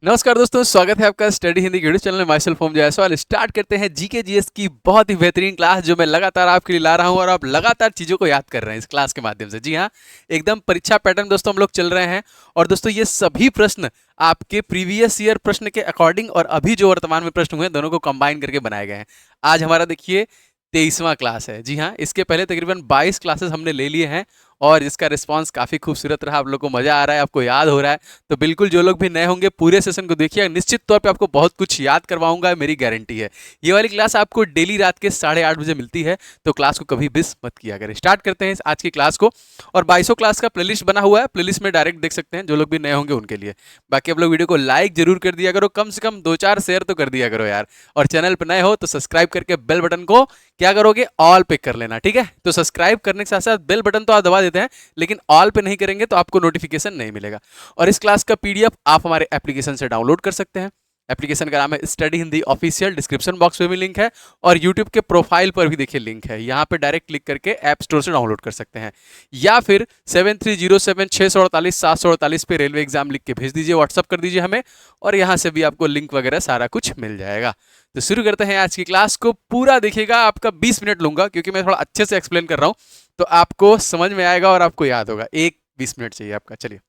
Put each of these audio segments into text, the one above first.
नमस्कार दोस्तों, स्वागत है आपका स्टडी हिंदी के यूट्यूब चैनल में। Myself Om Jaiswal. Start करते हैं जीके जीएस की बहुत ही बेहतरीन क्लास जो मैं लगातार आपके लिए ला रहा हूं और आप लगातार चीज़ों को याद कर रहे हैं इस क्लास के माध्यम से। जी हाँ, एकदम परीक्षा पैटर्न दोस्तों हम लोग चल रहे हैं। और दोस्तों ये सभी प्रश्न आपके प्रीवियस ईयर प्रश्न के अकॉर्डिंग और अभी जो वर्तमान में प्रश्न हुए हैं दोनों को कंबाइन करके बनाए गए हैं। आज हमारा देखिए 23वां क्लास है। जी हाँ, इसके पहले तकरीबन 22 क्लासेस हमने ले लिए हैं और इसका रिस्पांस काफ़ी खूबसूरत रहा। आप लोग को मज़ा आ रहा है, आपको याद हो रहा है। तो बिल्कुल जो लोग भी नए होंगे पूरे सेशन को देखिए, निश्चित तौर पे आपको बहुत कुछ याद करवाऊंगा, मेरी गारंटी है। ये वाली क्लास आपको डेली रात के 8:30 बजे मिलती है, तो क्लास को कभी मिस मत किया करें। स्टार्ट करते हैं आज की क्लास को। और 22 क्लास का प्लेलिस्ट बना हुआ है, प्लेलिस्ट में डायरेक्ट देख सकते हैं जो लोग भी नए होंगे उनके लिए। बाकी आप लोग वीडियो को लाइक जरूर कर दिया करो, कम से कम 2-4 शेयर तो कर दिया करो यार। और चैनल पर नए हो तो सब्सक्राइब करके बेल बटन को क्या करोगे, ऑल पे कर लेना, ठीक है। तो सब्सक्राइब करने के साथ साथ बेल बटन तो आप दबा देते हैं, लेकिन ऑल पे नहीं करेंगे तो आपको नोटिफिकेशन नहीं मिलेगा। और इस क्लास का पीडीएफ आप हमारे एप्लीकेशन से डाउनलोड कर सकते हैं। एप्लीकेशन का नाम है study Hindi official, description box में भी लिंक है और यूट्यूब के प्रोफाइल पर भी देखिए लिंक है। यहाँ पे डायरेक्ट क्लिक करके ऐप स्टोर से डाउनलोड कर सकते हैं, या फिर 7307-648-748 पे रेलवे एग्जाम लिख के भेज दीजिए, व्हाट्सअप कर दीजिए हमें, और यहाँ से भी आपको लिंक वगैरह सारा कुछ मिल जाएगा। तो शुरू करते हैं आज की क्लास को। पूरा देखिएगा, आपका 20 मिनट लूंगा क्योंकि मैं थोड़ा अच्छे से एक्सप्लेन कर रहा हूँ, तो आपको समझ में आएगा और आपको याद होगा। 20 मिनट चाहिए आपका। चलिए,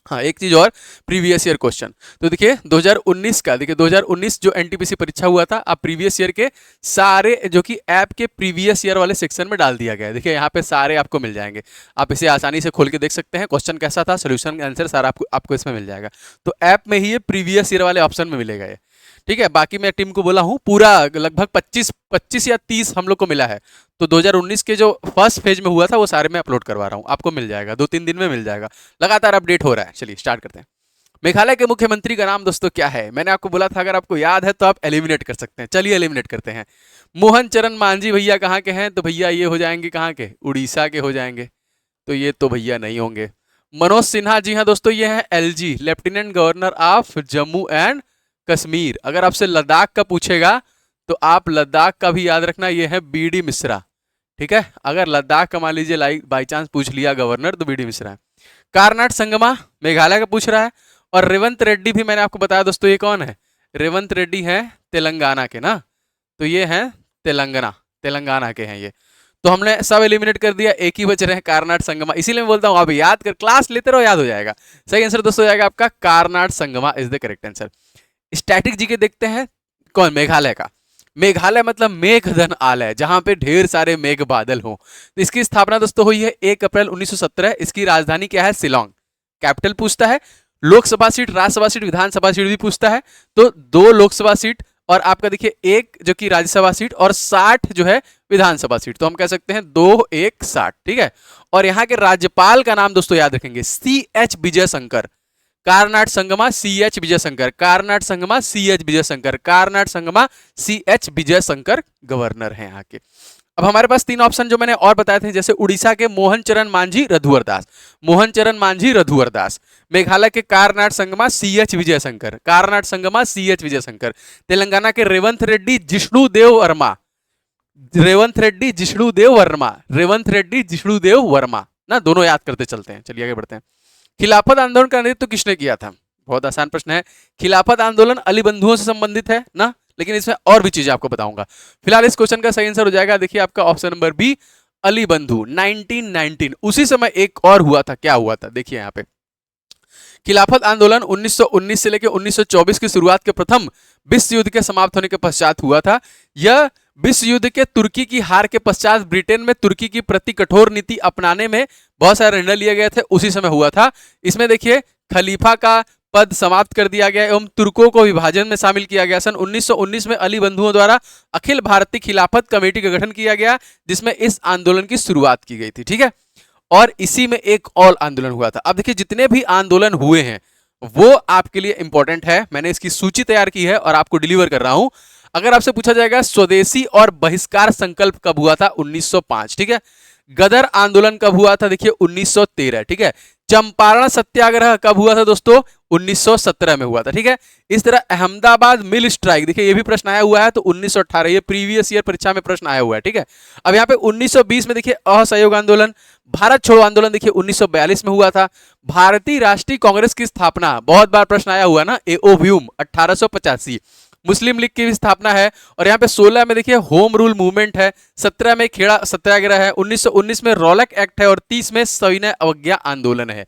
हाँ एक चीज और, प्रीवियस ईयर क्वेश्चन। तो देखिए 2019 का, देखिए 2019 जो एनटीपीसी परीक्षा हुआ था, आप प्रीवियस ईयर के सारे जो कि ऐप के प्रीवियस ईयर वाले सेक्शन में डाल दिया गया है। देखिए यहाँ पे सारे आपको मिल जाएंगे, आप इसे आसानी से खोल के देख सकते हैं। क्वेश्चन कैसा था, सोल्यूशन आंसर सारा आपको इसमें मिल जाएगा। तो ऐप में ही ये प्रीवियस ईयर वाले ऑप्शन में मिलेगा ये, ठीक है। बाकी मैं टीम को बोला हूँ, पूरा लगभग 25 या 30 हम लोग को मिला है। तो 2019 के जो फर्स्ट फेज में हुआ था वो सारे मैं अपलोड करवा रहा हूँ, आपको मिल जाएगा, 2-3 दिन में मिल जाएगा, लगातार अपडेट हो रहा है। चलिए स्टार्ट करते हैं। मेघालय के मुख्यमंत्री का नाम दोस्तों क्या है? मैंने आपको बोला था अगर आपको याद है तो आप एलिमिनेट कर सकते हैं। चलिए एलिमिनेट करते हैं। मोहन चरण मांझी भैया कहाँ के हैं? तो भैया ये हो जाएंगे कहाँ के, उड़ीसा के हो जाएंगे। तो ये तो भैया नहीं होंगे। मनोज सिन्हा, जी हाँ दोस्तों, ये है LG, lieutenant governor of Jammu and Kashmir. अगर आपसे लद्दाख का पूछेगा तो आप लद्दाख का भी याद रखना, ये है बीडी मिश्रा, ठीक है। अगर लद्दाख का मान लीजिए लाइक बाई चांस पूछ लिया गवर्नर, तो बीडी मिश्रा है। कारनाट संगमा मेघालय का पूछ रहा है। और रेवंत रेड्डी भी मैंने आपको बताया दोस्तों, ये कौन है? रेवंत रेड्डी है तेलंगाना के ना, तो ये है तेलंगाना के हैं ये। तो हमने सब एलिमिनेट कर दिया, एक ही बच रहे हैं कारनाट संगमा। इसीलिए मैं बोलता हूँ आप याद कर, क्लास लेते रहो, याद हो जाएगा। सही आंसर दोस्तों हो जाएगा आपका Conrad Sangma is the correct answer. Static GK देखते हैं, कौन? मेघालय का। मेघालय मतलब मेघधन आलय, जहां पे ढेर सारे मेघ बादल हो। तो इसकी स्थापना दोस्तों हुई है 1 अप्रैल 1917। इसकी राजधानी क्या है? शिलोंग। कैपिटल पूछता है, लोकसभा सीट, राज्यसभा सीट, विधानसभा सीट भी पूछता है। तो 2 लोकसभा सीट और आपका देखिए 1 जो कि राज्यसभा सीट और 60 जो है विधानसभा सीट, तो हम कह सकते हैं 2-1-60, ठीक है। और यहाँ के राज्यपाल का नाम दोस्तों याद रखेंगे, CH Vijay Shankar. कारनाट Sangma CH Vijay Shankar, कारनाट Sangma CH Vijay Shankar, कारनाट Sangma CH Vijay Shankar governor हैं यहाँ के। अब हमारे पास 3 ऑप्शन जो मैंने और बताए थे, जैसे उड़ीसा के मोहन चरण मांझी रघुवर दास, मोहन चरण मांझी रघुवर दास। मेघालय के कारनाट संगमा CH विजय शंकर, कारनाट संगमा CH विजय शंकर। तेलंगाना के रेवंत रेड्डी जिष्णुदेव वर्मा, रेवंत रेड्डी जिष्णुदेव वर्मा, रेवंत रेड्डी जिष्णुदेव वर्मा ना, दोनों याद करते चलते हैं। चलिए आगे बढ़ते हैं। खिलाफत आंदोलन का नेतृत्व किसने किया था? बहुत आसान प्रश्न है। खिलाफत आंदोलन अली बंधुओं से संबंधित है ना, लेकिन इसमें और भी चीजें आपको बताऊंगा। फिलहाल इस क्वेश्चन का सही आंसर हो जाएगा, देखिए आपका ऑप्शन नंबर बी, अली बंधु। 1919 उसी समय एक और हुआ था, क्या हुआ था देखिए यहाँ पे। खिलाफत आंदोलन 1919 से लेकर 1924 की शुरुआत के प्रथम विश्व युद्ध के समाप्त होने के पश्चात हुआ था। यह विश्व युद्ध के तुर्की की हार के पश्चात ब्रिटेन में तुर्की की प्रति कठोर नीति अपनाने में बहुत सारे निर्णय लिए गए थे, उसी समय हुआ था। इसमें देखिए खलीफा का पद समाप्त कर दिया गया एवं तुर्कों को विभाजन में शामिल किया गया। सन 1919 में अली बंधुओं द्वारा अखिल भारतीय खिलाफत कमेटी का गठन किया गया, जिसमें इस आंदोलन की शुरुआत की गई थी, ठीक है। और इसी में एक और आंदोलन हुआ था। अब देखिए जितने भी आंदोलन हुए हैं वो आपके लिए इंपॉर्टेंट है, मैंने इसकी सूची तैयार की है और आपको डिलीवर कर रहा हूं। अगर आपसे पूछा जाएगा स्वदेशी और बहिष्कार संकल्प कब हुआ था? 1905, ठीक है। गदर आंदोलन कब हुआ था? देखिए 1913, ठीक है। चंपारण सत्याग्रह कब हुआ था दोस्तों? 1917 में हुआ था। ठीक है, इस तरह अहमदाबाद मिल स्ट्राइक, देखिए ये भी प्रश्न आया हुआ है, तो 1918, ये प्रीवियस ईयर परीक्षा में प्रश्न आया हुआ है। ठीक है, अब यहाँ पे 1920 में देखिए असहयोग आंदोलन, भारत छोड़ो आंदोलन देखिए 1942 में हुआ था। भारतीय राष्ट्रीय कांग्रेस की स्थापना, बहुत बार प्रश्न आया हुआ ना, एओव्यूम 1885। मुस्लिम लीग की भी स्थापना है। और यहाँ पे 16 में देखिए होम रूल मूवमेंट है, 17 में खेड़ा सत्याग्रह है, 1919 में रॉलक एक्ट है और 30 में सविनय अवज्ञा आंदोलन है।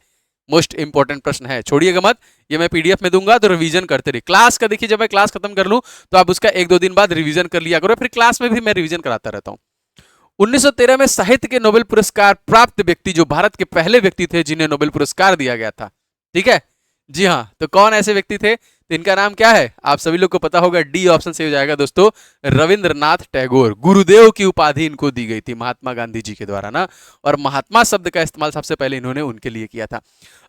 मोस्ट इंपॉर्टेंट प्रश्न है, छोड़िएगा मत, ये मैं पीडीएफ में दूंगा तो रिवीजन करते रहिए। क्लास का देखिए, जब मैं क्लास खत्म कर लूं तो आप उसका 1-2 दिन बाद रिवीजन कर लिया करो, फिर क्लास में भी मैं रिवीजन कराता रहता हूं। 1913 में साहित्य के नोबेल पुरस्कार प्राप्त व्यक्ति, जो भारत के पहले व्यक्ति थे जिन्हें नोबेल पुरस्कार दिया गया था। ठीक है जी हाँ, तो कौन ऐसे व्यक्ति थे? तो इनका नाम क्या है? आप सभी लोग को पता होगा, डी ऑप्शन से हो जाएगा दोस्तों, रविंद्रनाथ टैगोर। गुरुदेव की उपाधि इनको दी गई थी महात्मा गांधी जी के द्वारा ना, और महात्मा शब्द का इस्तेमाल सबसे पहले इन्होंने उनके लिए किया था।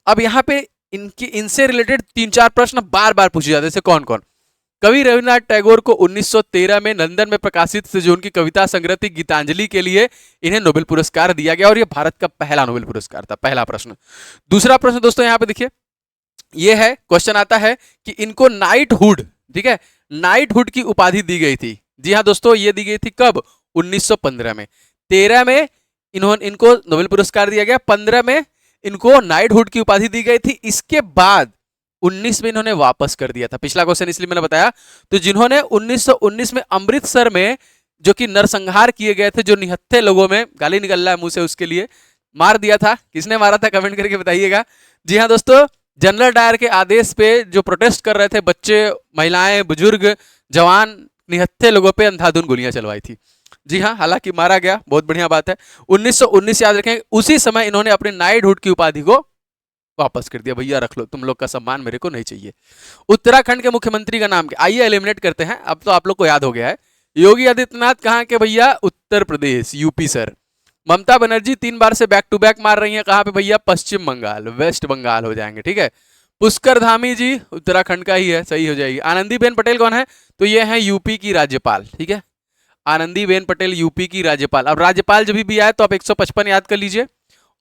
अब यहाँ पे इनसे रिलेटेड 3-4 प्रश्न बार बार पूछे जाते हैं, जैसे कौन कौन? कवि रविन्द्रनाथ टैगोर को 1913 में लंदन में प्रकाशित जो उनकी कविता संग्रह थी गीतांजलि के लिए इन्हें नोबेल पुरस्कार दिया गया, और यह भारत का पहला नोबेल पुरस्कार था। पहला प्रश्न। दूसरा प्रश्न दोस्तों यहाँ पे देखिए, ये है, क्वेश्चन आता है कि इनको नाइटहुड, ठीक है, नाइटहुड की उपाधि दी गई थी। जी हाँ दोस्तों, ये दी गई थी कब? 1915 में। 13 में इनको नोबेल पुरस्कार दिया गया, 15 में इनको नाइटहुड की उपाधि दी गई थी। इसके बाद 19 में इन्होंने वापस कर दिया था। पिछला क्वेश्चन इसलिए मैंने बताया, तो जिन्होंने 1919 में अमृतसर में जो कि नरसंहार किए गए थे, जो निहत्थे लोगों में, गाली निकल रहा है मुंह से, उसके लिए मार दिया था। किसने मारा था? कमेंट करके बताइएगा। जी हाँ दोस्तों, जनरल डायर के आदेश पे जो प्रोटेस्ट कर रहे थे बच्चे, महिलाएं, बुजुर्ग, जवान, निहत्थे लोगों पे अंधाधुंध गोलियां चलवाई थी। जी हाँ, हालांकि मारा गया, बहुत बढ़िया बात है। 1919 याद रखें, उसी समय इन्होंने अपने नाइटहुड की उपाधि को वापस कर दिया। भैया रख लो, तुम लोग का सम्मान मेरे को नहीं चाहिए। उत्तराखंड के मुख्यमंत्री का नाम क्या? आइए एलिमिनेट करते हैं, अब तो आप लोग को याद हो गया है। योगी आदित्यनाथ कहाँ के भैया? Uttar Pradesh, UP sir. ममता बनर्जी 3 बार से बैक टू बैक मार रही हैं, कहां पे भैया? पश्चिम बंगाल, वेस्ट बंगाल हो जाएंगे। ठीक है, पुष्कर धामी जी उत्तराखंड का ही है, सही हो जाएगी। आनंदीबेन पटेल कौन है? तो ये है यूपी की राज्यपाल। ठीक है, आनंदीबेन पटेल यूपी की राज्यपाल। अब राज्यपाल जब भी आए तो आप 155 याद कर लीजिए,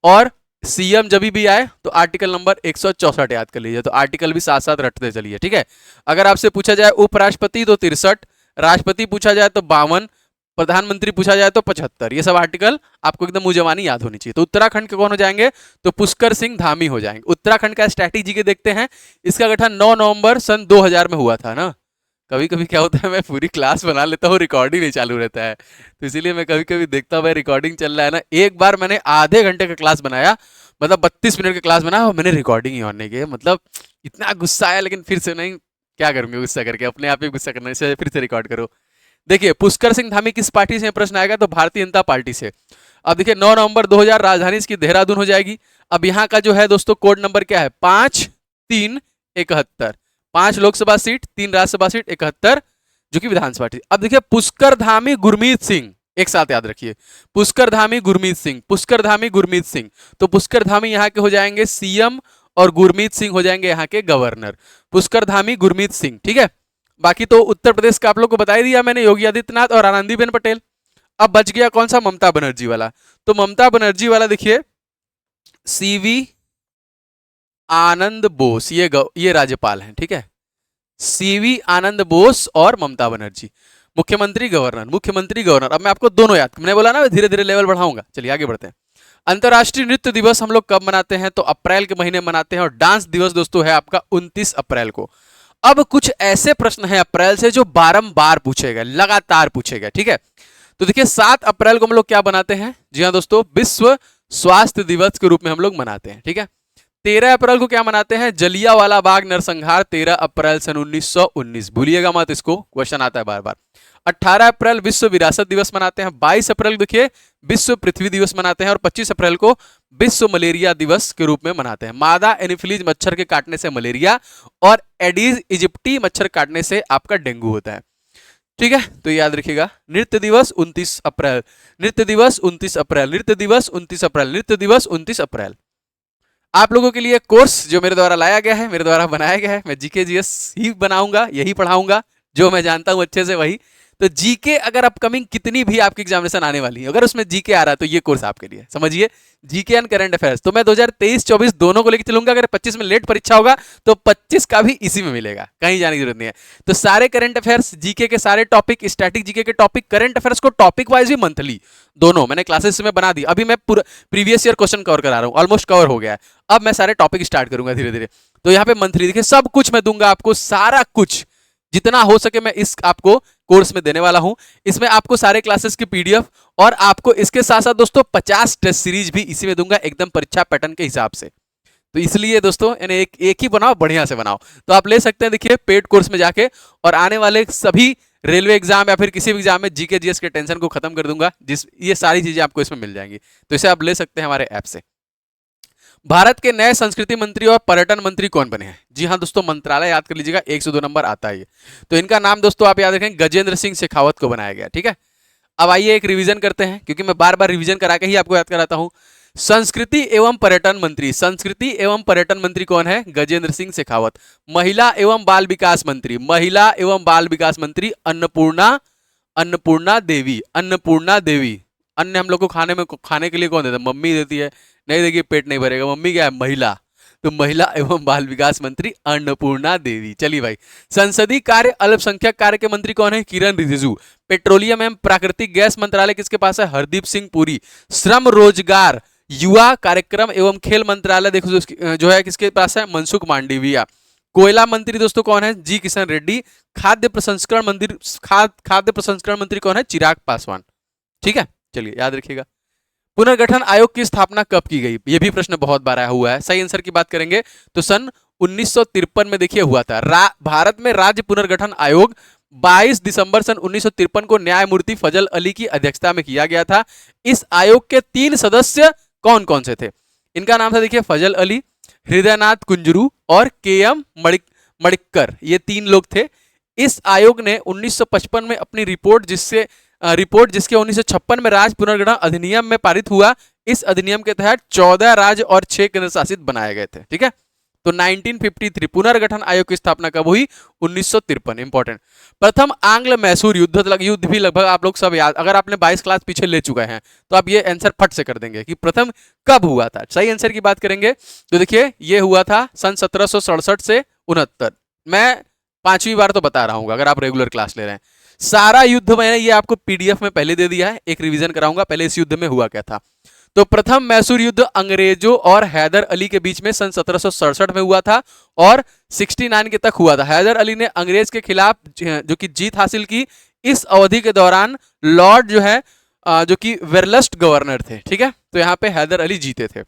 और सीएम जब भी आए तो आर्टिकल नंबर 164 याद कर लीजिए। तो आर्टिकल भी साथ साथ रटते चलिए। ठीक है, अगर आपसे पूछा जाए उपराष्ट्रपति तो 63, राष्ट्रपति पूछा जाए तो 52, प्रधानमंत्री पूछा जाए तो 75। ये सब आर्टिकल आपको एकदम मुंह याद होनी चाहिए। तो उत्तराखंड के कौन हो जाएंगे? तो पुष्कर सिंह धामी हो जाएंगे। उत्तराखंड का स्ट्रैटेजी के देखते हैं। इसका गठन 9 नवंबर सन 2000 में हुआ था ना। कभी कभी क्या होता है, मैं पूरी क्लास बना लेता हूँ, रिकॉर्डिंग नहीं चालू रहता है, तो इसीलिए मैं कभी कभी देखता हूँ भाई रिकॉर्डिंग चल रहा है ना। एक बार मैंने आधे घंटे का क्लास बनाया, मतलब 32 मिनट का क्लास बनाया, और मैंने रिकॉर्डिंग ही ऑन नहीं की। मतलब इतना गुस्सा आया, लेकिन फिर से नहीं, क्या करूंगे गुस्सा करके, अपने आप ही गुस्सा करना, इससे फिर से रिकॉर्ड करो। देखिए, पुष्कर सिंह धामी किस पार्टी से प्रश्न आएगा? तो भारतीय जनता पार्टी से। अब देखिए 9 नवंबर 2000, राजधानी इसकी देहरादून हो जाएगी। अब यहाँ का जो है दोस्तों कोड नंबर क्या है? 5371। 5 लोकसभा सीट, 3 राज्यसभा सीट, 71 जो कि विधानसभा सीट। अब देखिए पुष्कर धामी गुरमीत सिंह, एक साथ याद रखिए, पुष्कर धामी गुरमीत सिंह, पुष्कर धामी गुरमीत सिंह। तो पुष्कर धामी यहाँ के हो जाएंगे सीएम, और गुरमीत सिंह हो जाएंगे यहाँ के गवर्नर। पुष्कर धामी गुरमीत सिंह। ठीक है, बाकी तो उत्तर प्रदेश का आप लोग को बता ही दिया मैंने, योगी आदित्यनाथ और आनंदीबेन पटेल। अब बच गया कौन सा? ममता बनर्जी वाला। तो ममता बनर्जी वाला देखिए, सीवी आनंद बोस, ये राज्यपाल हैं। ठीक है, सीवी आनंद बोस और ममता बनर्जी। मुख्यमंत्री गवर्नर, मुख्यमंत्री गवर्नर। अब मैं आपको दोनों याद, मैंने बोला ना धीरे धीरे लेवल बढ़ाऊंगा। चलिए आगे बढ़ते हैं। अंतर्राष्ट्रीय नृत्य दिवस हम लोग कब मनाते हैं? तो अप्रैल के महीने मनाते हैं, और डांस दिवस दोस्तों है आपका 29 अप्रैल को। अब कुछ ऐसे प्रश्न हैं अप्रैल से जो बारंबार पूछे गए, लगातार पूछे गए। ठीक है, तो देखिए 7 अप्रैल को हम लोग क्या बनाते हैं? जी हाँ दोस्तों, विश्व स्वास्थ्य दिवस के रूप में हम लोग मनाते हैं। ठीक है, 13 अप्रैल को क्या मनाते हैं? जलियांवाला बाग नरसंहार, 13 अप्रैल सन 1919। भूलिएगा मत इसको, क्वेश्चन आता है बार बार। 18 अप्रैल विश्व विरासत दिवस मनाते हैं। 22 अप्रैल देखिए विश्व पृथ्वी दिवस मनाते हैं, और 25 अप्रैल को विश्व मलेरिया दिवस के रूप में मनाते हैं। मादा एनीफिलीज मच्छर के काटने से मलेरिया, और एडीज इजिप्टी मच्छर काटने से आपका डेंगू होता है। ठीक है, तो याद रखिएगा, नृत्य दिवस 29 अप्रैल, नृत्य दिवस 29 अप्रैल, नृत्य दिवस 29 अप्रैल, नृत्य दिवस 29 अप्रैल। आप लोगों के लिए कोर्स जो मेरे द्वारा लाया गया है, मेरे द्वारा बनाया गया है, मैं जीके जीएस ही बनाऊंगा, यही पढ़ाऊंगा, जो मैं जानता हूं अच्छे से वही। तो जीके अगर अपकमिंग कितनी भी आपकी एग्जामिनेशन आने वाली है, अगर उसमें जीके आ रहा है तो ये कोर्स आपके लिए, समझिए, जीके एंड करंट अफेयर्स। तो मैं 2023-24 दोनों को लेकर चलूंगा। अगर 25 में लेट परीक्षा होगा तो 25 का भी इसी में मिलेगा, कहीं जाने की जरूरत नहीं है। तो सारे करंट अफेयर्स, जीके के सारे टॉपिक, स्टैटिक जीके के टॉपिक, करंट अफेयर्स को टॉपिक वाइज भी मंथली दोनों मैंने क्लासेस में बना दी। अभी मैं पूरा प्रीवियस ईयर क्वेश्चन कवर करा रहा हूं, ऑलमोस्ट कवर हो गया है। अब मैं सारे टॉपिक स्टार्ट करूंगा धीरे धीरे। तो यहाँ पे मंथली देखिए सब कुछ मैं दूंगा आपको, सारा कुछ जितना हो सके मैं इस आपको कोर्स में देने वाला हूं। इसमें आपको सारे क्लासेस की पीडीएफ और आपको इसके साथ साथ दोस्तों 50 टेस्ट सीरीज भी इसी में दूंगा, एकदम परीक्षा पैटर्न के हिसाब से। तो इसलिए दोस्तों यानी एक ही बनाओ, बढ़िया से बनाओ। तो आप ले सकते हैं देखिए पेड कोर्स में जाके, और आने वाले सभी रेलवे एग्जाम या फिर किसी भी एग्जाम में जीके जीएस के टेंशन को खत्म कर दूंगा, ये सारी चीजें आपको इसमें मिल जाएंगी। तो इसे आप ले सकते हैं हमारे ऐप से। भारत के नए संस्कृति मंत्री और पर्यटन मंत्री कौन बने हैं? जी हाँ दोस्तों, मंत्रालय याद कर लीजिएगा, 1 से 2 नंबर आता है। तो इनका नाम दोस्तों आप याद रखें, गजेंद्र सिंह शेखावत को बनाया गया। ठीक है, अब आइए एक रिवीजन करते हैं, क्योंकि मैं बार बार रिवीजन करा के ही आपको याद कराता हूं। संस्कृति एवं पर्यटन मंत्री, संस्कृति एवं पर्यटन मंत्री कौन है? गजेंद्र सिंह शेखावत। महिला एवं बाल विकास मंत्री, महिला एवं बाल विकास मंत्री अन्नपूर्णा देवी, अन्नपूर्णा देवी। अन्न हम लोग को खाने के लिए कौन देता है? मम्मी देती है। नहीं देखिए पेट नहीं भरेगा, मम्मी क्या है? महिला। तो महिला एवं बाल विकास मंत्री अन्नपूर्णा देवी। चलिए भाई, संसदीय कार्य अल्पसंख्यक कार्य के मंत्री कौन है? किरण रिजिजू। पेट्रोलियम एवं प्राकृतिक गैस मंत्रालय किसके पास है? हरदीप सिंह पुरी। श्रम रोजगार युवा कार्यक्रम एवं खेल मंत्रालय देखो जो है किसके पास है? मनसुख मांडविया। कोयला मंत्री दोस्तों कौन है? जी किशन रेड्डी। खाद्य प्रसंस्करण मंत्री कौन है? चिराग पासवान। ठीक है, चलिए याद रखिएगा। पुनर्गठन आयोग की स्थापना कब की गई? यह भी प्रश्न बहुत बार आया हुआ है। सही आंसर की बात करेंगे तो सन 1953 में देखिए हुआ था। भारत में राज्य पुनर्गठन आयोग 22 दिसंबर सन 1953 को न्यायमूर्ति फजल अली की अध्यक्षता में किया गया था। इस आयोग के 3 सदस्य कौन कौन से थे? इनका नाम था देखिए फजल अली, हृदयनाथ कुंजरू और के.एम. मणिक्कर। ये 3 लोग थे। इस आयोग ने 1955 में अपनी रिपोर्ट जिसके 1956 में राज्य पुनर्गठन अधिनियम में पारित हुआ। इस अधिनियम के तहत 14 राज्य और 6 केंद्र शासित बनाए गए थे। ठीक है, तो 1953 पुनर्गठन आयोग की स्थापना कब हुई? 1953। इंपॉर्टेंट। प्रथम आंग्ल मैसूर युद्ध भी लगभग आप लोग सब याद, अगर आपने 22 क्लास पीछे ले चुके हैं तो आप ये आंसर फट से कर देंगे कि प्रथम कब हुआ था। सही आंसर की बात करेंगे तो देखिए ये हुआ था सन 1767 से 69। मैं 5वीं बार तो बता रहा हूं अगर आप रेगुलर क्लास ले रहे हैं। सारा युद्ध मैंने ये आपको पीडीएफ में पहले दे दिया है, एक रिवीजन कराऊंगा। पहले इस युद्ध में हुआ क्या था। तो प्रथम मैसूर युद्ध अंग्रेजों और हैदर अली के बीच में सन 1767 में हुआ था और 69 के तक हुआ था। हैदर अली ने अंग्रेज के खिलाफ जो कि जीत हासिल की। इस अवधि के दौरान लॉर्ड जो है जो कि वेरलस्ट गवर्नर थे। ठीक है, तो यहाँ पे हैदर अली जीते थे।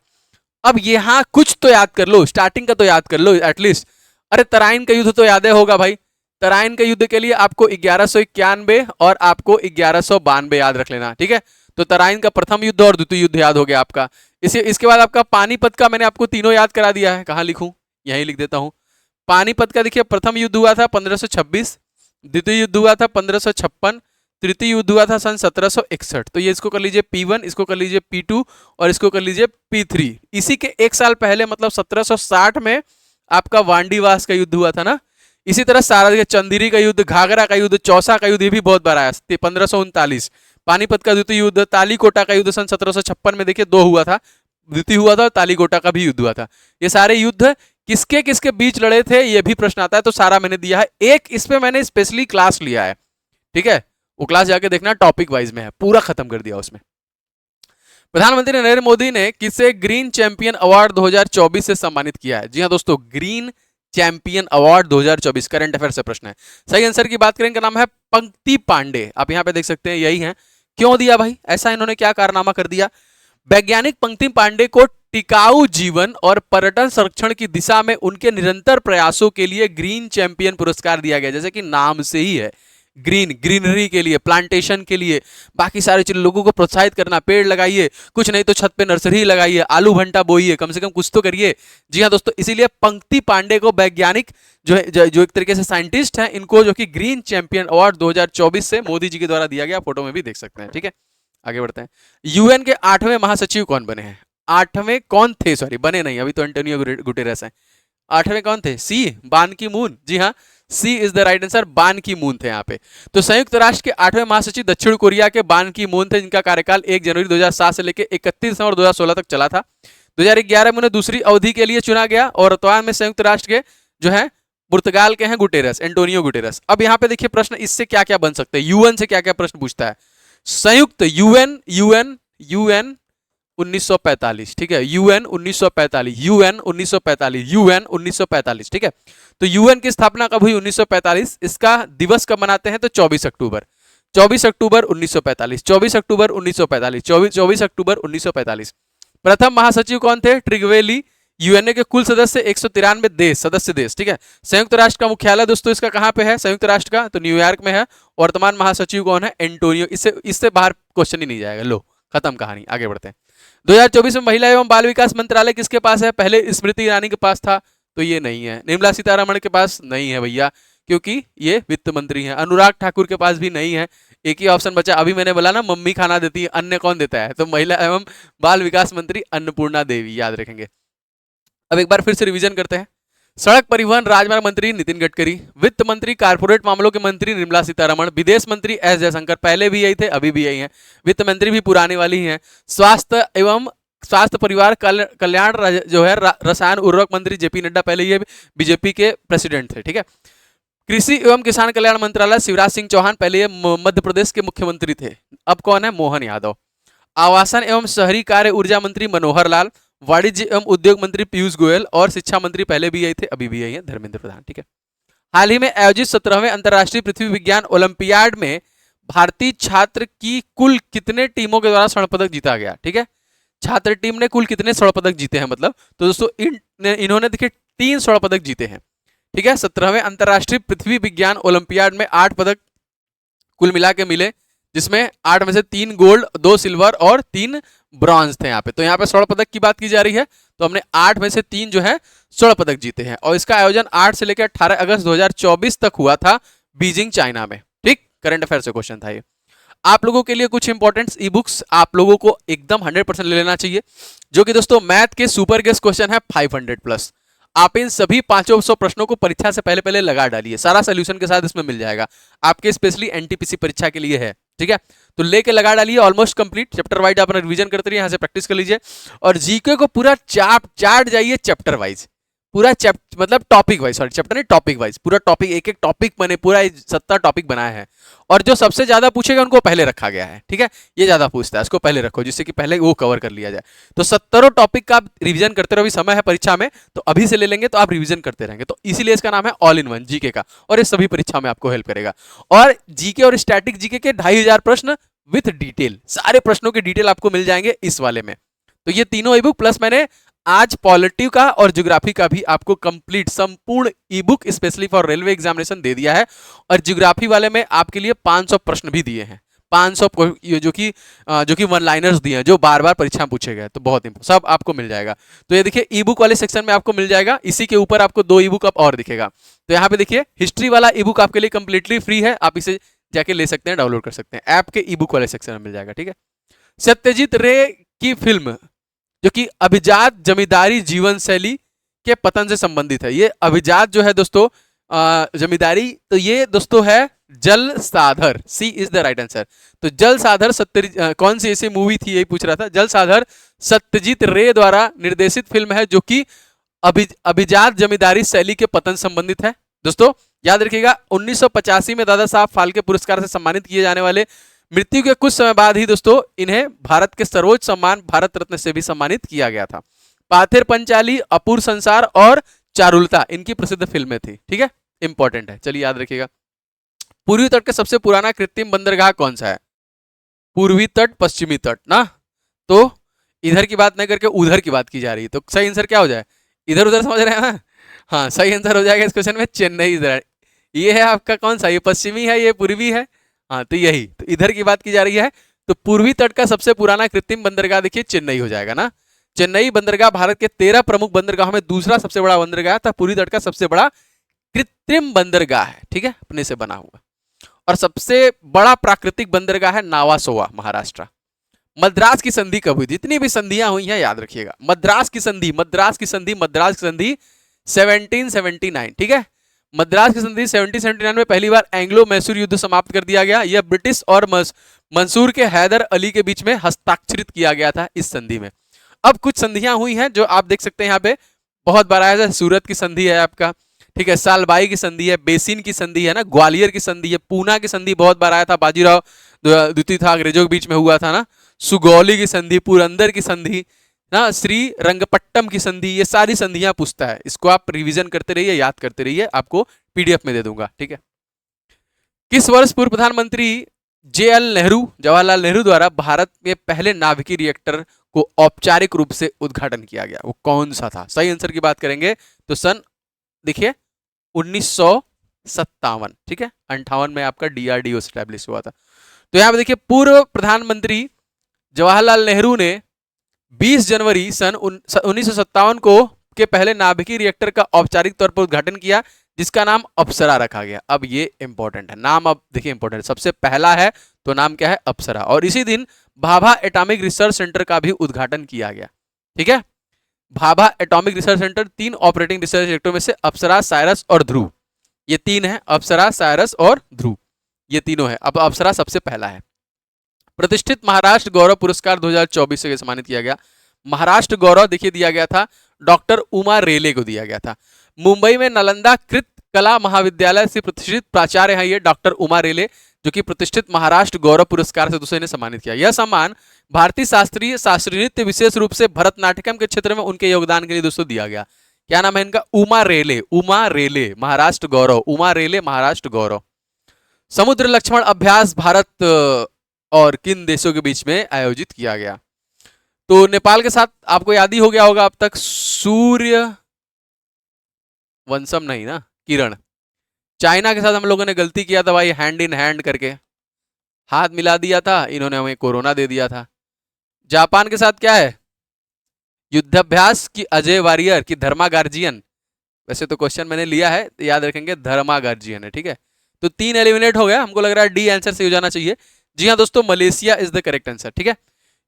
अब यहाँ कुछ तो याद कर लो, स्टार्टिंग का तो याद कर लो एटलीस्ट। अरे तराइन का युद्ध तो याद होगा भाई। तराइन के युद्ध के लिए आपको 1191 और आपको 1192 याद रख लेना। ठीक है, तो तराइन का प्रथम युद्ध और द्वितीय युद्ध याद हो गया आपका। इसके बाद आपका पानीपत का मैंने आपको तीनों याद करा दिया है। कहां लिखूं? यहीं लिख देता हूं। पानीपत का देखिए प्रथम युद्ध हुआ था 1526, द्वितीय युद्ध हुआ था 1556, तृतीय युद्ध हुआ था सन 1761। तो ये इसको कर लीजिए P1, इसको कर लीजिए P2 और इसको कर लीजिए P3। इसी के 1 साल पहले मतलब 1760 में आपका वांडीवास का युद्ध हुआ था ना। इसी तरह सारा देखिए चंदेरी का युद्ध, घाघरा का युद्ध, चौसा का युद्ध, ये भी बहुत बार आया 1539। पानीपत का द्वितीय युद्ध, तालीकोटा का युद्ध सन 1756 में देखिए 2 हुआ था, द्वितीय हुआ था, तालीकोटा का भी युद्ध हुआ था। ये सारे युद्ध किसके किसके बीच लड़े थे ये भी प्रश्न आता है, तो सारा मैंने दिया है। एक इस पे मैंने स्पेशली क्लास लिया है। ठीक है, वो क्लास जाके देखना, टॉपिक वाइज में है, पूरा खत्म कर दिया उसमें। प्रधानमंत्री नरेंद्र मोदी ने किसे ग्रीन चैंपियन अवार्ड 2024 से सम्मानित किया है? जी हाँ दोस्तों, green champion award 2024 current affair से प्रश्न है। सही आंसर की बात करें, इनका नाम है पंक्ति पांडे। आप यहां पे देख सकते हैं, यही है। क्यों दिया भाई ऐसा, इन्होंने क्या कारनामा कर दिया? वैज्ञानिक पंक्ति पांडे को टिकाऊ जीवन और पर्यटन संरक्षण की दिशा में उनके निरंतर प्रयासों के लिए ग्रीन चैंपियन पुरस्कार दिया गया। जैसे कि नाम से ही है, ग्रीनरी के लिए, प्लांटेशन के लिए, बाकी सारे चीज, लोगों को प्रोत्साहित करना, पेड़ लगाइए, कुछ नहीं तो छत पे नर्सरी लगाइए, आलू भंटा बोइए, कम से कम कुछ तो करिए। जी हाँ दोस्तों, इसीलिए पंक्ति पांडे को वैज्ञानिक जो एक तरीके से साइंटिस्ट हैं, इनको जो कि ग्रीन चैंपियन अवार्ड 2024 से मोदी जी के द्वारा दिया गया, फोटो में भी देख सकते हैं। ठीक है, आगे बढ़ते हैं। यूएन के 8वें महासचिव कौन बने हैं? 8वें कौन थे, सॉरी बने नहीं, अभी तो एंटोनियो गुटेरेस हैं। 8वें कौन थे? सी, बान की मून। जी हाँ, सी इज द राइट आंसर, बान की मून थे यहाँ पे। तो संयुक्त राष्ट्र के 8वें महासचिव दक्षिण कोरिया के बान की मून थे, जिनका कार्यकाल 1 जनवरी 2007 से लेकर 31 दिसंबर 2016 तक चला था। 2011 में उन्हें दूसरी अवधि के लिए चुना गया और वर्तमान में संयुक्त राष्ट्र के जो है पुर्तगाल के हैं गुटेरस, एंटोनियो गुटेरस। अब यहाँ पे देखिए प्रश्न इससे क्या क्या बन सकते हैं, यूएन से क्या क्या प्रश्न पूछता है। संयुक्त यूएन, यूएन यूएन 1945, ठीक है, यूएन 1945, यूएन 1945, यूएन 1945, ठीक है। तो यूएन की स्थापना कब हुई? 1945। इसका दिवस कब मनाते हैं? तो 24 अक्टूबर, 24 अक्टूबर 1945, 24 अक्टूबर 1945, 24 अक्टूबर 1945। प्रथम महासचिव कौन थे? ट्रिगवेली। यूएनए के कुल सदस्य 193 देश, सदस्य देश, ठीक है। संयुक्त राष्ट्र का मुख्यालय दोस्तों इसका कहां पे है? संयुक्त राष्ट्र का तो न्यूयॉर्क में है। वर्तमान महासचिव कौन है? एंटोनियो। इससे बाहर क्वेश्चन ही नहीं जाएगा। लो, खत्म कहानी, आगे बढ़ते हैं। 2024 में महिला एवं बाल विकास मंत्रालय किसके पास है? पहले स्मृति ईरानी के पास था, तो ये नहीं है। निर्मला सीतारमण के पास नहीं है भैया, क्योंकि ये वित्त मंत्री हैं। अनुराग ठाकुर के पास भी नहीं है। एक ही ऑप्शन बचा, अभी मैंने बोला ना मम्मी खाना देती है, अन्य कौन देता है? तो महिला एवं बाल विकास मंत्री अन्नपूर्णा देवी, याद रखेंगे। अब एक बार फिर से रिवीजन करते हैं। सड़क परिवहन राजमार्ग मंत्री नितिन गडकरी, वित्त मंत्री कारपोरेट मामलों के मंत्री निर्मला सीतारमण, विदेश मंत्री एस जयशंकर, पहले भी यही थे अभी भी यही हैं। वित्त मंत्री भी पुराने वाली हैं। स्वास्थ्य परिवार कल्याण जो है रसायन उर्वरक मंत्री जेपी नड्डा, पहले ये बीजेपी के प्रेसिडेंट थे, ठीक है। कृषि एवं किसान कल्याण मंत्रालय शिवराज सिंह चौहान, पहले ये मध्य प्रदेश के मुख्यमंत्री थे, अब कौन है? मोहन यादव। आवासन एवं शहरी कार्य ऊर्जा मंत्री मनोहर लाल, वाणिज्य एवं उद्योग मंत्री पीयूष गोयल और शिक्षा मंत्री पहले भी यही थे अभी भी यही है धर्मेंद्र प्रधान, ठीक है। हाल ही में आयोजित 17वें अंतर्राष्ट्रीय पृथ्वी विज्ञान ओलंपियाड में भारतीय छात्र की कुल कितने टीमों के द्वारा स्वर्ण पदक जीता गया? ठीक है, छात्र टीम ने कुल कितने स्वर्ण पदक जीते हैं मतलब, तो दोस्तों इन्होंने देखिए 3 स्वर्ण पदक जीते हैं, ठीक है। 17वें अंतर्राष्ट्रीय पृथ्वी विज्ञान ओलंपियाड में 8 पदक कुल मिला के मिले, जिसमें 8 में से 3 गोल्ड, 2 सिल्वर और 3 ब्रॉन्ज थे यहाँ पे। तो यहाँ पे स्वर्ण पदक की बात की जा रही है, तो हमने 8 में से 3 जो है स्वर्ण पदक जीते हैं। और इसका आयोजन 8 से लेकर 18 अगस्त 2024 तक हुआ था बीजिंग, चाइना में, ठीक। करंट अफेयर से क्वेश्चन था ये। आप लोगों के लिए कुछ इंपॉर्टेंट ई बुक्स आप लोगों को एकदम 100% ले लेना चाहिए, जो कि दोस्तों मैथ के सुपर गेस्ट क्वेश्चन है 500 प्लस। आप इन सभी 500 प्रश्नों को परीक्षा से पहले पहले लगा डालिए, सारा सोल्यूशन के साथ इसमें मिल जाएगा, आपके स्पेशली एनटीपीसी परीक्षा के लिए है, ठीक है। तो लेके लगा डालिए, ऑलमोस्ट कंप्लीट। चैप्टर वाइज आप रिवीजन करते रहिए, यहाँ से प्रैक्टिस कर लीजिए और जीके को पूरा चार्ट जाइए चैप्टर वाइज, पूरा मतलब टॉपिक वाइज, सॉरी चैप्टर नहीं टॉपिक वाइज, पूरा टॉपिक, एक एक टॉपिक मैंने पूरा 70 टॉपिक बनाया है और जो सबसे ज्यादा पूछेगा उनको पहले रखा गया है, ठीक है। ये ज्यादा पूछता है, इसको पहले रखो जिससे कि पहले वो कवर कर लिया जाए। तो 70 टॉपिक का आप रिवीजन करते रहो, अभी समय है परीक्षा में, तो अभी से ले लेंगे तो आप रिवीजन करते रहेंगे। तो इसीलिए इसका नाम है ऑल इन वन जीके का, और ये सभी परीक्षा में आपको हेल्प करेगा। और जीके और स्टैटिक जीके के 2500 प्रश्न विथ डिटेल, सारे प्रश्नों के डिटेल आपको मिल जाएंगे इस वाले में। तो ये तीनों ई बुक प्लस मैंने आज पॉलिटिव का और ज्योग्राफी का भी आपको कंप्लीट संपूर्ण e book specially for railway examination दे दिया है। और ज्योग्राफी वाले में आपके लिए 500 प्रश्न भी दिए हैं, 500 जो कि वन लाइनर्स दिए हैं, जो बार बार परीक्षा में पूछे गए, तो बहुत सब आपको मिल जाएगा। तो ये देखिए ई बुक वाले सेक्शन में आपको मिल जाएगा, इसी के ऊपर आपको 2 ई बुक अब और दिखेगा। तो यहाँ पे देखिए हिस्ट्री वाला ई बुक आपके लिए कंप्लीटली फ्री है, आप इसे जाके ले सकते हैं, डाउनलोड कर सकते हैं, ऐप के ई बुक वाले सेक्शन में मिल जाएगा, ठीक है। सत्यजीत रे की फिल्म जो कि अभिजात जमींदारी जीवन शैली के पतन से संबंधित है, ये अभिजात जो है दोस्तों जमींदारी, तो ये दोस्तों है जल साधर, सी इज द राइट आंसर। तो जल साधर कौन सी ऐसी मूवी थी, यही पूछ रहा था। जल साधर सत्यजीत रे द्वारा निर्देशित फिल्म है जो कि अभिजात जमींदारी शैली के पतन संबंधित है। दोस्तों याद रखिएगा 1985 में दादा साहब फाल्के पुरस्कार से सम्मानित किए जाने वाले मृत्यु के कुछ समय बाद ही दोस्तों इन्हें भारत के सर्वोच्च सम्मान भारत रत्न से भी सम्मानित किया गया था। पाथेर पंचाली, अपूर्व संसार और चारुलता इनकी प्रसिद्ध फिल्में थी, ठीक है, इंपॉर्टेंट है, चलिए याद रखिएगा। पूर्वी तट का सबसे पुराना कृत्रिम बंदरगाह कौन सा है? पूर्वी तट, पश्चिमी तट ना, तो इधर की बात नहीं करके उधर की बात की जा रही है, तो सही आंसर क्या हो जाए? इधर उधर समझ रहे हैं ना? हाँ, सही आंसर हो जाएगा इस क्वेश्चन में चेन्नई। इधर ये है आपका कौन सा, ये पश्चिमी है, ये पूर्वी है, हाँ तो यही, तो इधर की बात की जा रही है। तो पूर्वी तट का सबसे पुराना कृत्रिम बंदरगाह देखिए चेन्नई हो जाएगा ना। चेन्नई बंदरगाह भारत के 13 प्रमुख बंदरगाहों में दूसरा सबसे बड़ा बंदरगाह था, पूर्वी तट का सबसे बड़ा कृत्रिम बंदरगाह है, ठीक है, अपने से बना हुआ। और सबसे बड़ा प्राकृतिक बंदरगाह है नावासोवा, महाराष्ट्र। मद्रास की संधि कब हुई? जितनी भी संधियां हुई हैं याद रखिएगा, मद्रास की संधि 1779, ठीक है। मद्रास की संधि 1779 में पहली बार एंग्लो मैसूर युद्ध समाप्त कर दिया गया। यह ब्रिटिश और मंसूर के हैदर अली के बीच में हस्ताक्षरित किया गया था इस संधि में। अब कुछ संधियां हुई हैं जो आप देख सकते हैं यहाँ पे, बहुत बार आया, सूरत की संधि है आपका, ठीक है, सालबाई की संधि है, बेसिन की संधि है ना, ग्वालियर की संधि है, पूना की संधि बहुत बार आया था, बाजीराव द्वितीय था अंग्रेजों के बीच में हुआ था ना, सुगौली की संधि, पुरंदर की संधि ना, श्री रंगपट्टम की संधि, ये सारी संधियां पूछता है। इसको आप रिवीजन करते रहिए, याद करते रहिए, आपको पीडीएफ में दे दूंगा, ठीक है। किस वर्ष पूर्व प्रधानमंत्री जवाहरलाल नेहरू द्वारा भारत में पहले नाभिकीय रिएक्टर को औपचारिक रूप से उद्घाटन किया गया? वो कौन सा था? सही आंसर की बात करेंगे तो सन देखिए 1957, ठीक है, 58 में आपका डीआरडीओ एस्टैब्लिश हुआ था। तो यहां पे देखिए पूर्व प्रधानमंत्री जवाहरलाल नेहरू ने 20 जनवरी सन 1957 को के पहले नाभिकीय रिएक्टर का औपचारिक तौर पर उद्घाटन किया, जिसका नाम अप्सरा रखा गया। अब ये इंपॉर्टेंट है नाम, अब देखिए इंपॉर्टेंट, सबसे पहला है तो नाम क्या है? अप्सरा। और इसी दिन भाभा एटॉमिक रिसर्च सेंटर का भी उद्घाटन किया गया, ठीक है। Bhabha atomic research centre 3 operating research रिएक्टरों में से अप्सरा, साइरस और ध्रुव, ये 3 है, अप्सरा, साइरस और ध्रुव, ये तीनों है। अब अप्सरा सबसे पहला है। प्रतिष्ठित महाराष्ट्र गौरव पुरस्कार 2024 से सम्मानित किया गया। महाराष्ट्र गौरव देखिए दिया गया था डॉक्टर उमा रेले को दिया गया था। मुंबई में नालंदा कृत कला महाविद्यालय से प्रतिष्ठित प्राचार्य हैं ये डॉक्टर उमा रेले, जो कि प्रतिष्ठित महाराष्ट्र गौरव पुरस्कार से दूसरे ने सम्मानित किया। यह सम्मान भारतीय शास्त्रीय नृत्य, विशेष रूप से भरतनाट्यम के क्षेत्र में उनके योगदान के लिए दोस्तों दिया गया। क्या नाम है इनका? उमा रेले, उमा रेले, महाराष्ट्र गौरव, उमा रेले, महाराष्ट्र गौरव। समुद्र लक्ष्मण अभ्यास भारत और किन देशों के बीच में आयोजित किया गया? तो नेपाल के साथ आपको याद ही हो गया होगा अब तक, सूर्य वंशम नहीं ना, किरण। चाइना के साथ हम लोगों ने गलती किया था भाई, हैंड इन हैंड करके हाथ मिला दिया था, इन्होंने हमें कोरोना दे दिया था। जापान के साथ क्या है? युद्धाभ्यास की अजय वारियर की धर्मा गार्जियन, वैसे तो क्वेश्चन मैंने लिया है, याद रखेंगे धर्मा गार्जियन है, ठीक है। तो 3 एलिमिनेट हो गया, हमको लग रहा है डी आंसर से हो जाना चाहिए। जी हाँ दोस्तों, Malaysia is the correct answer, ठीक है।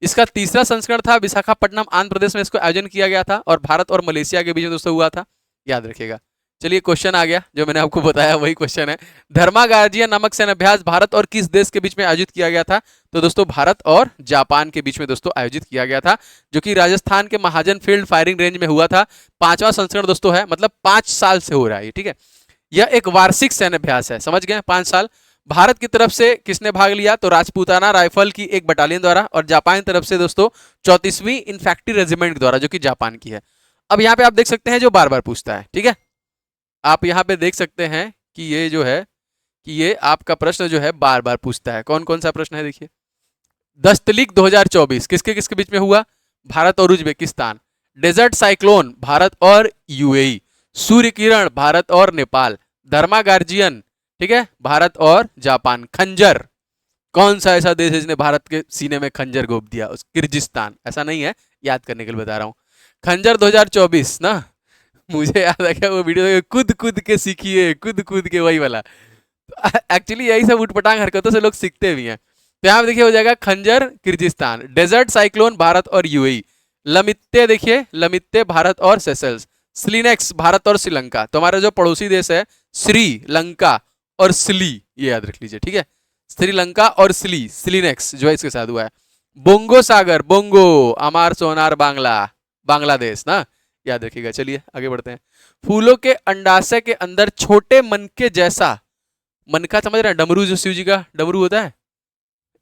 इसका तीसरा संस्करण था विशाखापट्टनम आंध्र प्रदेश में, इसको आयोजन किया गया था और भारत और मलेशिया के बीच में दोस्तों हुआ था, याद रखिएगा। चलिए क्वेश्चन आ गया, जो मैंने आपको बताया वही क्वेश्चन है। धर्मा गार्जियन नामक सैन्य अभ्यास भारत और किस देश के बीच में आयोजित किया गया था? तो दोस्तों भारत और जापान के बीच में दोस्तों आयोजित किया गया था, जो कि राजस्थान के महाजन फील्ड फायरिंग रेंज में हुआ था। 5वां संस्करण दोस्तों है, मतलब 5 साल से हो रहा है, ठीक है। यह एक वार्षिक सैन्य अभ्यास है, समझ गए, 5 साल। भारत की तरफ से किसने भाग लिया? तो राजपूताना राइफल की एक बटालियन द्वारा, और जापान की तरफ से दोस्तों 34वीं इन्फैक्ट्री रेजिमेंट द्वारा, जो कि जापान की है। अब यहाँ पे आप देख सकते हैं जो बार बार पूछता है, ठीक है, आप यहाँ पे देख सकते हैं कि ये जो है कि ये आपका प्रश्न जो है बार बार पूछता है। कौन कौन सा प्रश्न है देखिए। दस्तलीक 2024 किसके किसके बीच में हुआ? भारत और उज्बेकिस्तान। डेजर्ट साइक्लोन भारत और यूएई। सूर्य किरण भारत और नेपाल। धर्मा गार्जियन, ठीक है, भारत और जापान। खंजर, कौन सा ऐसा देश है जिसने भारत के सीने में खंजर घोप दिया? किर्गिस्तान। ऐसा नहीं है, याद करने के लिए बता रहा हूं। खंजर 2024 ना, मुझे याद आ गया वो वीडियो, कूद कूद के सीखिए, कूद कूद के, वही वाला। एक्चुअली यही सब उठपटांग हरकतों से लोग सीखते भी हैं। तो यहाँ देखिए हो जाएगा खंजर किर्गिस्तान। डेजर्ट साइक्लोन भारत और यूएई। लमित्ते देखिए, लमित्ते भारत और सेशल्स। स्लिनेक्स भारत और श्रीलंका। तो हमारा जो पड़ोसी देश है श्रीलंका और स्ली, ये याद रख लीजिए, ठीक है, श्रीलंका और स्ली, स्लिनेक्स जो है इसके साथ हुआ है। बोंगो सागर, बोंगो, अमार सोनार बांग्ला, बांग्लादेश ना, याद रखिएगा। चलिए आगे बढ़ते हैं। फूलों के अंडाशय के अंदर छोटे मनके जैसा, मनका समझ रहे हैं, डमरू जो शिव जी का डमरू होता है,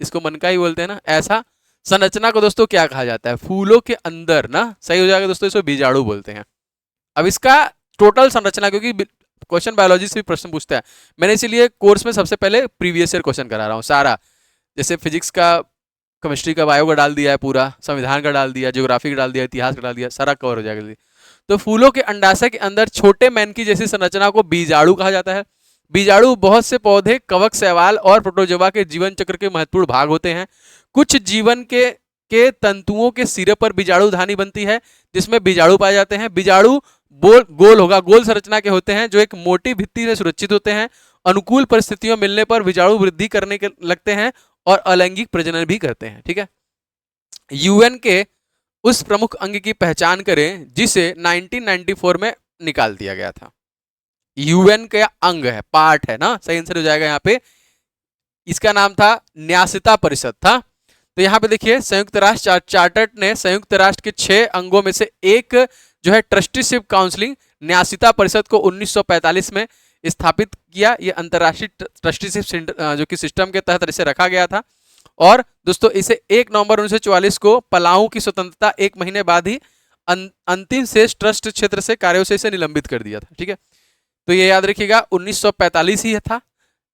इसको मनका ही बोलते हैं ना, ऐसा संरचना को दोस्तों क्या कहा जाता है? फूलों के अंदर ना, सही हो जाएगा दोस्तों, इसको बीजाणु बोलते हैं। अब इसका टोटल संरचना, क्योंकि क्वेश्चन बायोलॉजी से भी प्रश्न पूछता है, मैंने इसीलिए कोर्स में सबसे पहले प्रीवियस ईयर क्वेश्चन करा रहा हूँ सारा, जैसे फिजिक्स का, केमिस्ट्री का, बायो का डाल दिया है पूरा, संविधान का डाल दिया, ज्योग्राफी का डाल दिया, इतिहास का डाल दिया, सारा कवर हो जाएगा। तो फूलों के अंडाशय के अंदर छोटे मैनकी जैसी संरचना को बीजाणु कहा जाता है। बीजाणु बहुत से पौधे, कवक, शैवाल और प्रोटोजोआ के जीवन चक्र के महत्वपूर्ण भाग होते हैं। कुछ जीवन के तंतुओं के सिरे पर बीजाणु धानी बनती है, जिसमें बीजाणु पाए जाते हैं। बीजाणु गोल होगा, गोल संरचना के होते हैं, जो एक मोटी भित्ति में सुरक्षित होते हैं। अनुकूल परिस्थितियों मिलने पर बीजाणु वृद्धि करने के लगते हैं और अलैंगिक प्रजनन भी करते हैं, ठीक है। यूएन के उस प्रमुख अंग की पहचान करें जिसे 1994 में निकाल दिया गया था। यूएन का अंग है, पार्ट है ना, सही आंसर हो जाएगा यहाँ पे। इसका नाम था न्यासिता परिषद था। तो यहाँ पे देखिए संयुक्त राष्ट्र चार्टर्ड ने संयुक्त राष्ट्र के 6 अंगों में से एक जो है ट्रस्टीशिप काउंसिलिंग न्यासिता परिषद को 1945 में स्थापित किया। ये अंतर्राष्ट्रीय ट्रस्टीशिप जो कि सिस्टम के तहत इसे रखा गया था। और दोस्तों इसे 1 नवंबर 1944 को पलाऊ की स्वतंत्रता 1 महीने बाद ही अंतिम शेष ट्रस्ट क्षेत्र से कार्यों से इसे निलंबित कर दिया था। ठीक है, तो ये याद रखिएगा 1945 ही था,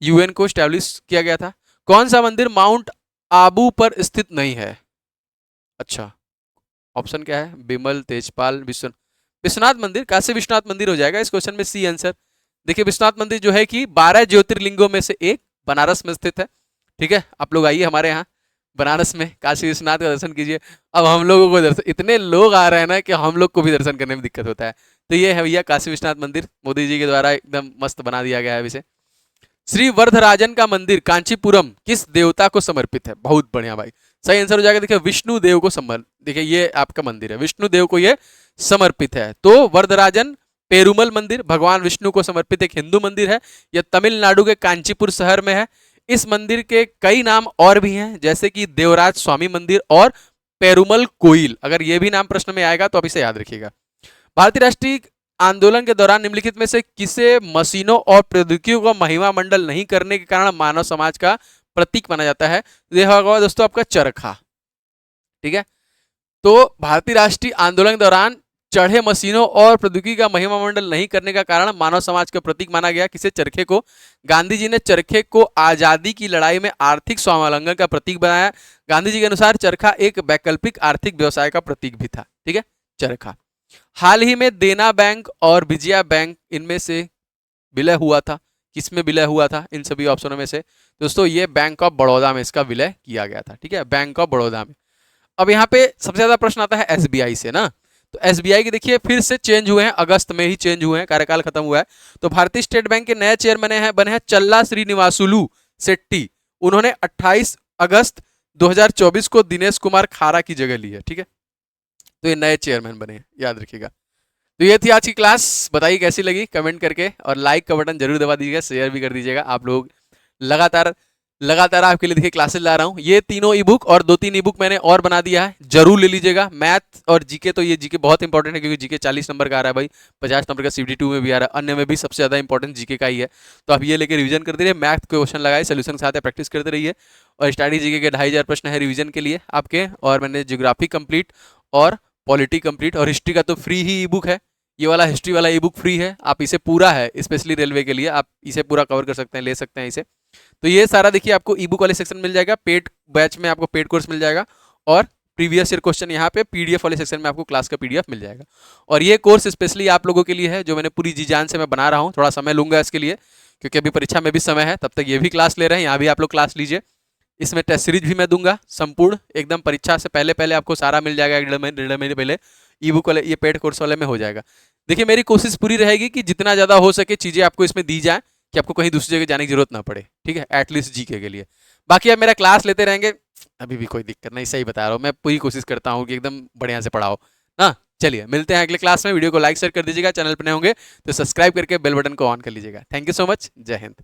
यूएन को स्टैब्लिश किया गया था। कौन सा मंदिर माउंट आबू पर स्थित नहीं है? अच्छा, ऑप्शन क्या है? बिमल, तेजपाल, विश्वनाथ मंदिर, काशी विश्वनाथ मंदिर हो जाएगा इस क्वेश्चन में सी आंसर। देखिए विश्वनाथ मंदिर जो है कि 12 ज्योतिर्लिंगों में से एक, बनारस में स्थित है। ठीक है, आप लोग आइए हमारे यहाँ बनारस में, काशी विश्वनाथ का दर्शन कीजिए। अब हम लोगों को दर्शन, इतने लोग आ रहे हैं ना कि हम लोग को भी दर्शन करने में दिक्कत होता है। तो ये है भैया काशी विश्वनाथ मंदिर, मोदी जी के द्वारा एकदम मस्त बना दिया गया है इसे। श्री वरदराजन का मंदिर कांचीपुरम किस देवता को समर्पित है? बहुत बढ़िया भाई, सही आंसर हो जाएगा। देखिए विष्णु देव को समर्पित, देखिए ये आपका मंदिर है, विष्णु देव को ये समर्पित है। तो वरदराजन पेरुमल मंदिर भगवान विष्णु को समर्पित एक हिंदू मंदिर है। यह तमिलनाडु के कांचीपुर शहर में है। इस मंदिर के कई नाम और भी हैं, जैसे कि देवराज स्वामी मंदिर और पेरुमल कोइल। अगर ये भी नाम प्रश्न में आएगा तो आप इसे याद रखिएगा। भारतीय राष्ट्रीय आंदोलन के दौरान निम्नलिखित में से किसे मशीनों और प्रौद्योगिकियों का महिमा मंडल नहीं करने के कारण मानव समाज का प्रतीक माना जाता है? यह होगा दोस्तों आपका चरखा। ठीक है, तो भारतीय राष्ट्रीय आंदोलन के दौरान चढ़े मशीनों और प्रौद्योगिकी का महिमा मंडल नहीं करने का कारण मानव समाज का प्रतीक माना गया किसे? चरखे को। गांधी जी ने चरखे को आजादी की लड़ाई में आर्थिक स्वावलंबन का प्रतीक बनाया। गांधी जी के अनुसार चरखा एक वैकल्पिक आर्थिक व्यवसाय का प्रतीक भी था। ठीक है, चरखा। हाल ही में देना बैंक और विजया बैंक इनमें से विलय हुआ था, किसमें विलय हुआ था इन सभी ऑप्शनों में से? दोस्तों ये बैंक ऑफ बड़ौदा में इसका विलय किया गया था। ठीक है, बैंक ऑफ बड़ौदा में। अब यहाँ पे सबसे ज्यादा प्रश्न आता है एसबीआई से ना, तो एसबीआई के देखिए फिर से चेंज हुए हैं, अगस्त में ही चेंज हुए हैं, कार्यकाल खत्म हुआ है। तो भारतीय स्टेट बैंक के नए चेयरमैन बने हैं चल्ला श्रीनिवासुलु शेट्टी। उन्होंने 28 अगस्त 2024 को दिनेश कुमार खारा की जगह ली है। ठीक है, तो ये नए चेयरमैन बने हैं, याद रखिएगा। तो ये थी आज की क्लास, बताइए कैसी लगी कमेंट करके, और लाइक का बटन जरूर दबा दीजिएगा, शेयर भी कर दीजिएगा। आप लोग लगातार लगातार आपके लिए देखिए क्लासेस ला रहा हूँ। ये तीनों ई बुक और 2-3 ई बुक मैंने और बना दिया है, जरूर ले लीजिएगा। मैथ और जीके, तो ये जीके बहुत इंपॉर्टेंट है क्योंकि जीके 40 नंबर का आ रहा है भाई, 50 नंबर का CBT2 में भी आ रहा है, अन्य में भी सबसे ज्यादा इंपॉर्टेंट जीके का ही है। तो आप ये लेकर रिवीजन करते रहिए, मैथ क्वेश्चन लगाए, सोल्यूशन के साथ प्रैक्टिस करते रहिए। और स्टडी जीके के 2500 प्रश्न है रिविजन के लिए आपके। और मैंने ज्योग्राफी कंप्लीट और पॉलिटी कंप्लीट और हिस्ट्री का तो फ्री ही ई बुक है, ये वाला हिस्ट्री वाला ई बुक फ्री है। आप इसे पूरा है स्पेशली रेलवे के लिए, आप इसे पूरा कवर कर सकते हैं, ले सकते हैं इसे। तो ये सारा देखिए आपको ई बुक वाले सेक्शन मिल जाएगा, पेड बैच में आपको पेड कोर्स मिल जाएगा, और प्रीवियस ईयर क्वेश्चन यहाँ पे पीडीएफ वाले सेक्शन में आपको क्लास का पीडीएफ मिल जाएगा। और ये कोर्स स्पेशली आप लोगों के लिए है, जो मैंने पूरी जी जान से मैं बना रहा हूँ। थोड़ा समय लूंगा इसके लिए क्योंकि अभी परीक्षा में भी समय है, तब तक ये भी क्लास ले रहे हैं, यहाँ भी आप लोग क्लास लीजिए। इसमें टेस्ट सीरीज भी मैं दूंगा संपूर्ण, एकदम परीक्षा से पहले पहले आपको सारा मिल जाएगा, 1.5 महीने पहले ई बुक वाले, ये पेड कोर्स वाले में हो जाएगा। देखिए मेरी कोशिश पूरी रहेगी कि जितना ज़्यादा हो सके चीज़ें आपको इसमें दी जाए कि आपको कहीं दूसरी जगह जाने की जरूरत ना पड़े। ठीक है, एटलीस्ट जीके के लिए। बाकी आप मेरा क्लास लेते रहेंगे, अभी भी कोई दिक्कत नहीं, सही बता रहा हूँ, मैं पूरी कोशिश करता हूँ कि एकदम बढ़िया से पढ़ाओ ना। चलिए मिलते हैं अगले क्लास में, वीडियो को लाइक शेयर कर दीजिएगा, चैनल पर नए होंगे तो सब्सक्राइब करके बेल बटन को ऑन कर लीजिएगा। थैंक यू सो मच, जय हिंद।